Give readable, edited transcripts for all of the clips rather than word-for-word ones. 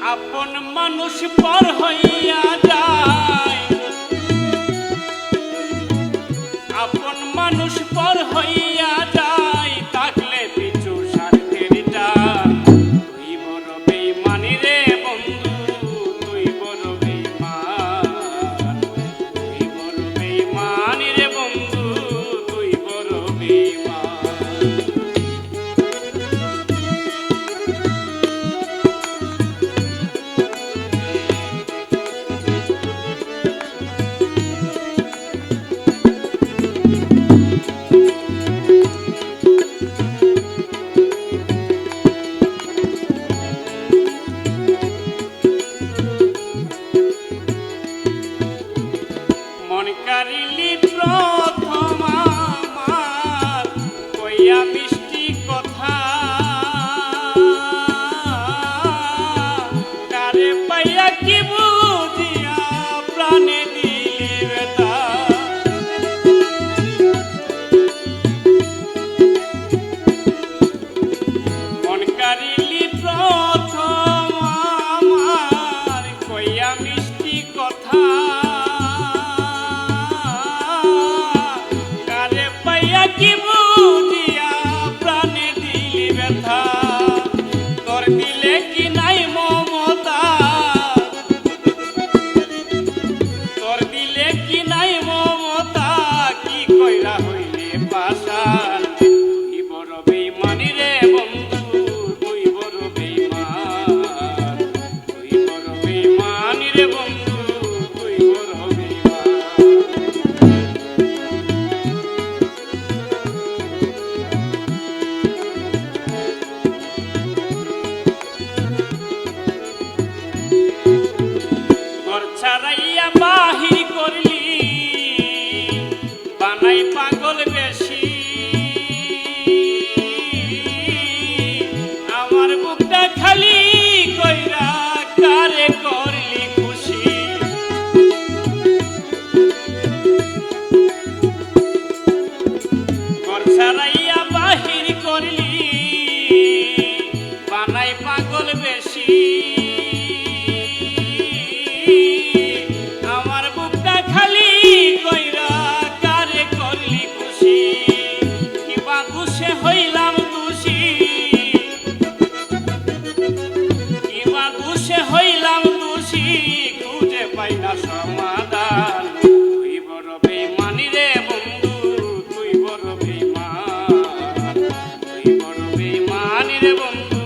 আপন মানুষ পর হইয়া যায়, আপন মানুষ পর হইয়া যায়, থাকলে পিছু স্বার্থের টান। তুই বড় বেঈমানি রে বন্ধু, তুই বড় বেঈমান, তুই বড় বেঈমানি রে বন্ধু, তুই বড় বেঈমান। মন কারিলি প্রথম আমার কইয়া মিষ্টি কথা, কারে পাইয়া কি বুঝিয়া প্রাণে দিলি ব্যথা। মন কারিলি প্রথম আমার কইয়া মিষ্টি কথা, কি বুঝিয়া প্রাণে দিলি ব্যথা। তোর দিলে কি নাই মমতা, তোর দিলে কি নাই মমতা, কি কইরা হইলে পাশান। তুই বড় বেঈমানি রে বন্ধু, তুই বড় বেঈমান, তুই বড় বেঈমানি রে বন্ধু, তুই বড় বেঈমান। ছাড়াইয়া বাহির করলি বানাই পাগল বেশি, আমার বুকটা খালি কইরা কারে করলি খুশি। ঘর ছাড়াইয়া বাহির করলি বানাই পাগল বেশি, কইরা কারে করলি খুশি। কিবা দোষে হইলাম দোষী, কিবা দোষে হইলাম দোষী, খুঁজে পাই না সমাধান। তুই বড় বেঈমানি রে বন্ধু, তুই বড় বেঈমান, তুই বড় বেঈমানি রে বন্ধু,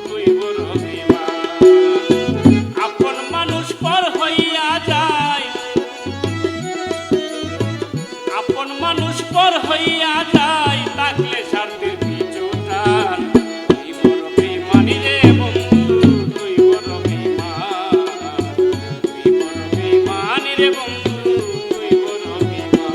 তুই বড় বেঈমান। আপন মানুষ পর হইয়া যায়, আপন মানুষ পর হইয়া যায়, থাকলে স্বার্থের পিছু টান। তুই বড় বেঈমানি রে বন্ধু, তুই বড় বেঈমান, তুই বড় বেঈমানি রে বন্ধু, তুই বড় বেঈমান।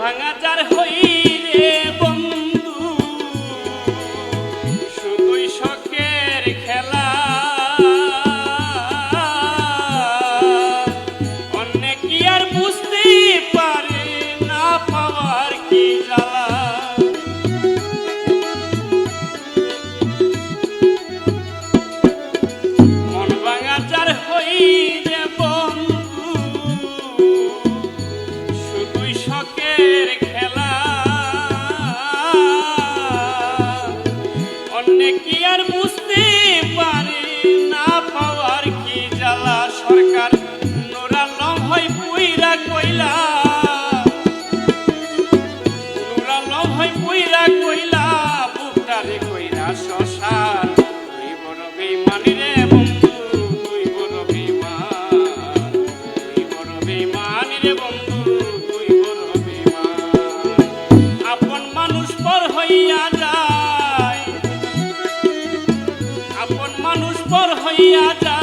ভাঙা যার হই রে বন্ধু, শুধুই শখের খেলা, অন্য কি আর বুঝতে পারে না পাওয়ার কি জ্বালা। মন ভাঙা যার হই রে বন্ধু, শুধুই শখের খেলা, অন্য কি আর বুঝতে পারে না পাওয়ার কি জ্বালা। সরকার নুরালম হয় পুইরা কইলা, নুরালম হয় পুইরা কইলা, বুকটারে কইরা শ্মশান। তুই বড় বেঈমানি রে বন্ধু, তুই বড় বেঈমান, তুই বড় বেঈমানি রে বন্ধু, তুই বড় বেঈমান। আপন মানুষ পর হইয়া যায়, আপন মানুষ পর হইয়া যায়,